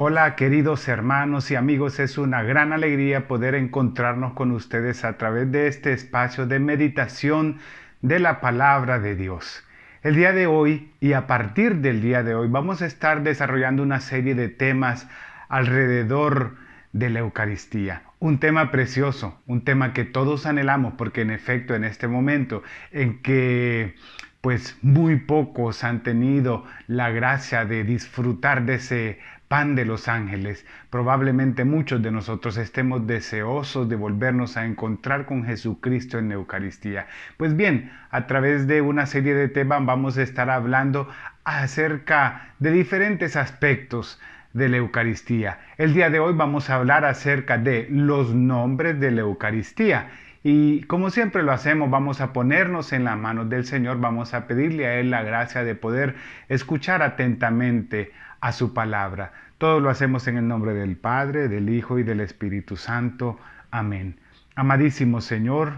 Hola queridos hermanos y amigos, es una gran alegría poder encontrarnos con ustedes a través de este espacio de meditación de la palabra de Dios. El día de hoy y a partir del día de hoy vamos a estar desarrollando una serie de temas alrededor de la Eucaristía. Un tema precioso, un tema que todos anhelamos porque en efecto en este momento en que pues muy pocos han tenido la gracia de disfrutar de ese pan de los ángeles. Probablemente muchos de nosotros estemos deseosos de volvernos a encontrar con Jesucristo en la Eucaristía. Pues bien, a través de una serie de temas vamos a estar hablando acerca de diferentes aspectos de la Eucaristía. El día de hoy vamos a hablar acerca de los nombres de la Eucaristía. Y como siempre lo hacemos, vamos a ponernos en las manos del Señor, vamos a pedirle a Él la gracia de poder escuchar atentamente a su palabra. Todo lo hacemos en el nombre del Padre, del Hijo y del Espíritu Santo. Amén. Amadísimo Señor,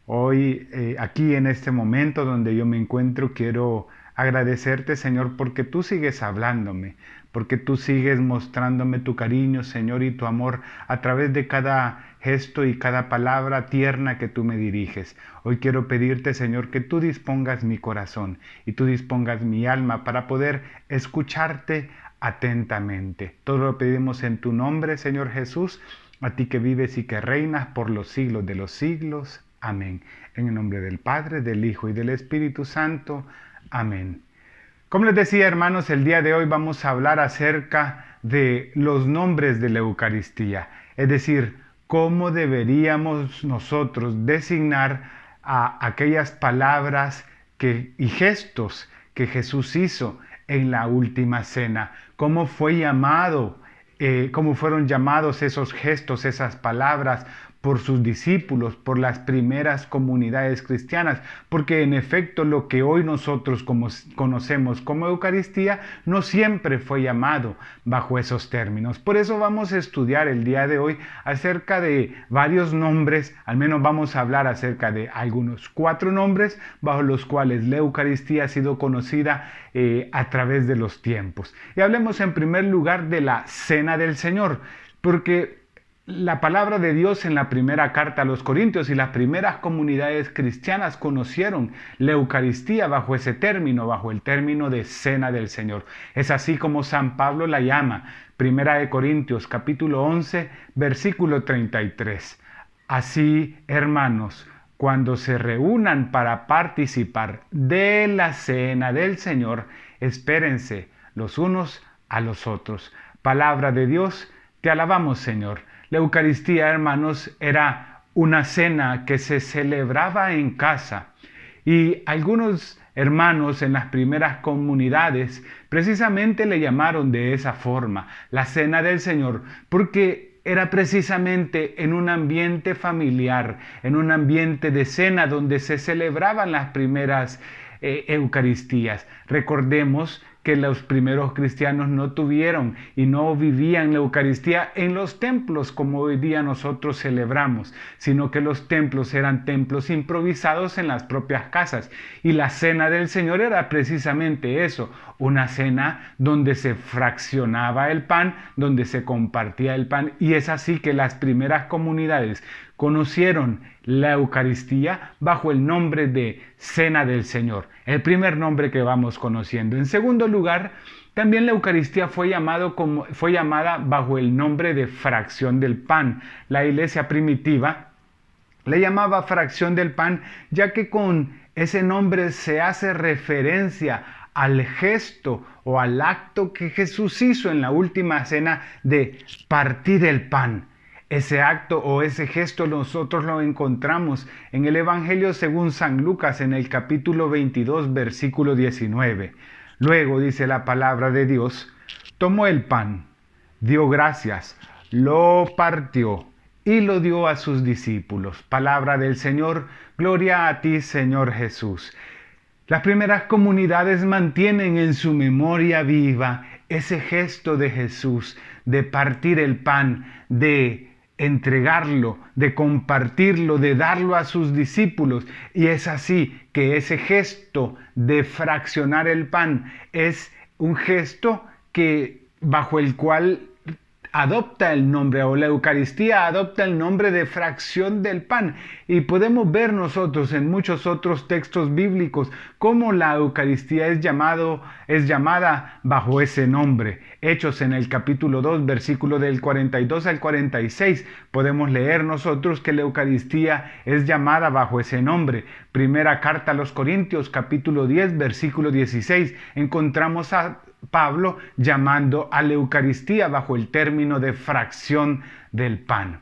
hoy aquí en este momento donde yo me encuentro, quiero agradecerte, Señor, porque tú sigues hablándome, porque tú sigues mostrándome tu cariño, Señor, y tu amor a través de cada gesto y cada palabra tierna que tú me diriges. Hoy quiero pedirte, Señor, que tú dispongas mi corazón y tú dispongas mi alma para poder escucharte atentamente. Todo lo pedimos en tu nombre, Señor Jesús, a ti que vives y que reinas por los siglos de los siglos. Amén. En el nombre del Padre, del Hijo y del Espíritu Santo. Amén. Como les decía, hermanos, el día de hoy vamos a hablar acerca de los nombres de la Eucaristía, es decir, cómo deberíamos nosotros designar a aquellas palabras y gestos que Jesús hizo en la última cena, cómo fue llamado, cómo fueron llamados esos gestos, esas palabras por sus discípulos, por las primeras comunidades cristianas, porque en efecto lo que hoy nosotros conocemos como Eucaristía no siempre fue llamado bajo esos términos. Por eso vamos a estudiar el día de hoy acerca de varios nombres, al menos vamos a hablar acerca de algunos 4 nombres bajo los cuales la Eucaristía ha sido conocida a través de los tiempos. Y hablemos en primer lugar de la Cena del Señor, porque la palabra de Dios en la primera carta a los Corintios y las primeras comunidades cristianas conocieron la Eucaristía bajo ese término, bajo el término de Cena del Señor. Es así como San Pablo la llama, Primera de Corintios capítulo 11, versículo 33. Así, hermanos, cuando se reúnan para participar de la Cena del Señor, espérense los unos a los otros. Palabra de Dios, te alabamos, Señor. La Eucaristía, hermanos, era una cena que se celebraba en casa y algunos hermanos en las primeras comunidades precisamente le llamaron de esa forma, la Cena del Señor, porque era precisamente en un ambiente familiar, en un ambiente de cena donde se celebraban las primeras Eucaristías. Recordemos que los primeros cristianos no tuvieron y no vivían la Eucaristía en los templos como hoy día nosotros celebramos, sino que los templos eran templos improvisados en las propias casas. Y la Cena del Señor era precisamente eso, una cena donde se fraccionaba el pan, donde se compartía el pan. Y es así que las primeras comunidades conocieron la Eucaristía bajo el nombre de Cena del Señor, el primer nombre que vamos conociendo. En segundo lugar, también la Eucaristía fue llamada bajo el nombre de fracción del pan. La iglesia primitiva le llamaba fracción del pan, ya que con ese nombre se hace referencia al gesto o al acto que Jesús hizo en la última cena de partir el pan. Ese acto o ese gesto nosotros lo encontramos en el Evangelio según San Lucas en el capítulo 22, versículo 19. Luego dice la palabra de Dios, tomó el pan, dio gracias, lo partió y lo dio a sus discípulos. Palabra del Señor, gloria a ti, Señor Jesús. Las primeras comunidades mantienen en su memoria viva ese gesto de Jesús, de partir el pan, de entregarlo, de compartirlo, de darlo a sus discípulos. Y es así que ese gesto de fraccionar el pan es un gesto bajo el cual adopta el nombre, o la Eucaristía adopta el nombre de fracción del pan. Y podemos ver nosotros en muchos otros textos bíblicos cómo la Eucaristía es llamada bajo ese nombre. Hechos en el capítulo 2, versículo del 42 al 46, podemos leer nosotros que la Eucaristía es llamada bajo ese nombre. Primera carta a los Corintios, capítulo 10, versículo 16, encontramos a Pablo llamando a la Eucaristía bajo el término de fracción del pan.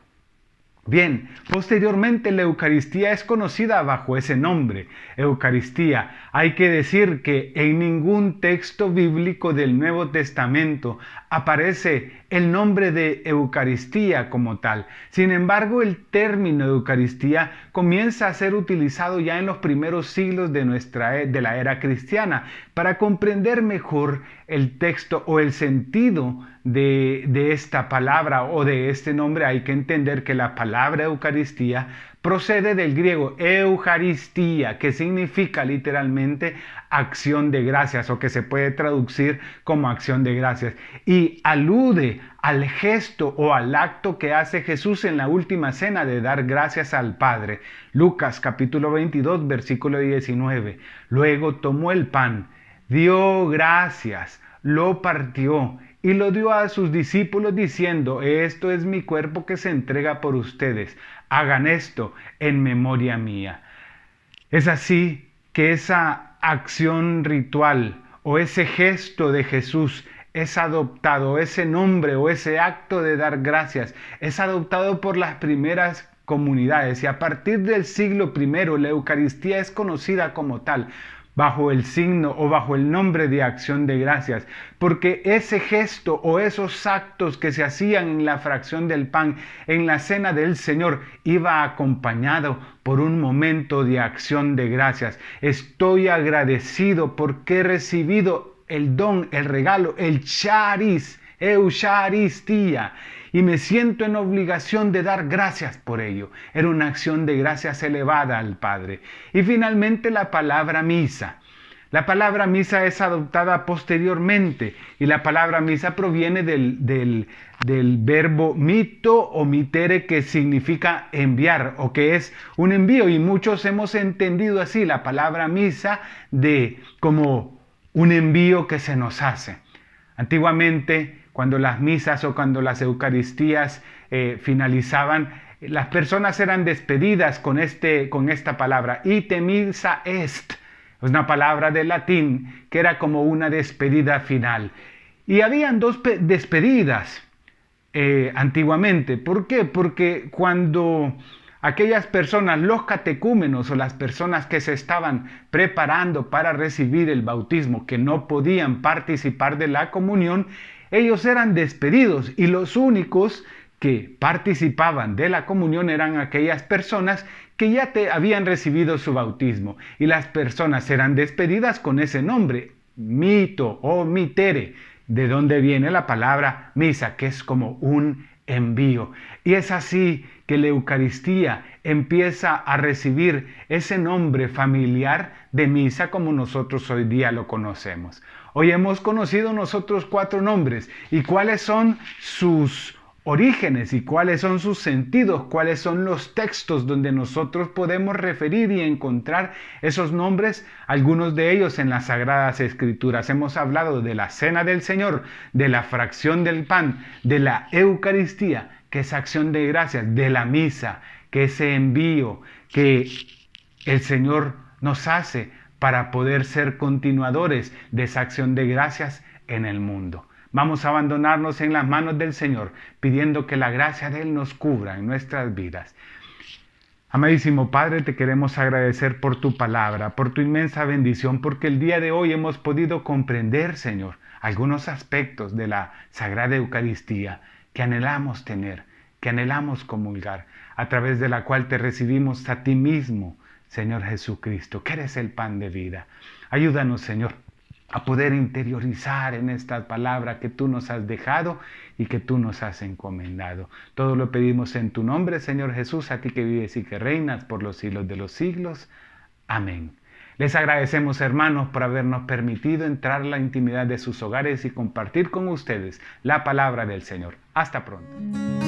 Bien, posteriormente la Eucaristía es conocida bajo ese nombre, Eucaristía. Hay que decir que en ningún texto bíblico del Nuevo Testamento aparece el nombre de Eucaristía como tal. Sin embargo, el término Eucaristía comienza a ser utilizado ya en los primeros siglos de la era cristiana. Para comprender mejor el texto o el sentido de esta palabra o de este nombre, hay que entender que la palabra Eucaristía procede del griego Eucaristía, que significa literalmente acción de gracias, o que se puede traducir como acción de gracias, y alude al gesto o al acto que hace Jesús en la última cena de dar gracias al Padre. Lucas capítulo 22, versículo 19. Luego tomó el pan, dio gracias, lo partió y lo dio a sus discípulos diciendo: esto es mi cuerpo que se entrega por ustedes. Hagan esto en memoria mía. Es así que esa acción ritual o ese gesto de Jesús es adoptado, ese nombre o ese acto de dar gracias es adoptado por las primeras comunidades, y a partir del siglo I la Eucaristía es conocida como tal, bajo el signo o bajo el nombre de acción de gracias, porque ese gesto o esos actos que se hacían en la fracción del pan, en la cena del Señor, iba acompañado por un momento de acción de gracias. Estoy agradecido porque he recibido el don, el regalo, el charis, Eucaristía, y me siento en obligación de dar gracias por ello. Era una acción de gracias elevada al Padre. Y finalmente la palabra misa. La palabra misa es adoptada posteriormente, y la palabra misa proviene del verbo mito o mitere, que significa enviar, o que es un envío, y muchos hemos entendido así la palabra misa como un envío que se nos hace. Antiguamente, cuando las misas o cuando las Eucaristías finalizaban, las personas eran despedidas con esta palabra, ite missa est. Es una palabra del latín que era como una despedida final. Y habían dos despedidas antiguamente. ¿Por qué? Porque cuando aquellas personas, los catecúmenos o las personas que se estaban preparando para recibir el bautismo, que no podían participar de la comunión, ellos eran despedidos, y los únicos que participaban de la comunión eran aquellas personas que ya habían recibido su bautismo, y las personas eran despedidas con ese nombre, mito o mitere, de donde viene la palabra misa, que es como un envío. Y es así que la Eucaristía empieza a recibir ese nombre familiar de misa como nosotros hoy día lo conocemos. Hoy hemos conocido nosotros 4 nombres, y cuáles son sus orígenes y cuáles son sus sentidos, cuáles son los textos donde nosotros podemos referir y encontrar esos nombres, algunos de ellos en las Sagradas Escrituras. Hemos hablado de la Cena del Señor, de la fracción del pan, de la Eucaristía, que es acción de gracias, de la misa, que es ese envío que el Señor nos hace para poder ser continuadores de esa acción de gracias en el mundo. Vamos a abandonarnos en las manos del Señor, pidiendo que la gracia de Él nos cubra en nuestras vidas. Amadísimo Padre, te queremos agradecer por tu palabra, por tu inmensa bendición, porque el día de hoy hemos podido comprender, Señor, algunos aspectos de la Sagrada Eucaristía que anhelamos tener, que anhelamos comulgar, a través de la cual te recibimos a ti mismo, Señor Jesucristo, que eres el pan de vida. Ayúdanos, Señor, a poder interiorizar en esta palabra que tú nos has dejado y que tú nos has encomendado. Todo lo pedimos en tu nombre, Señor Jesús, a ti que vives y que reinas por los siglos de los siglos. Amén. Les agradecemos, hermanos, por habernos permitido entrar a la intimidad de sus hogares y compartir con ustedes la palabra del Señor. Hasta pronto.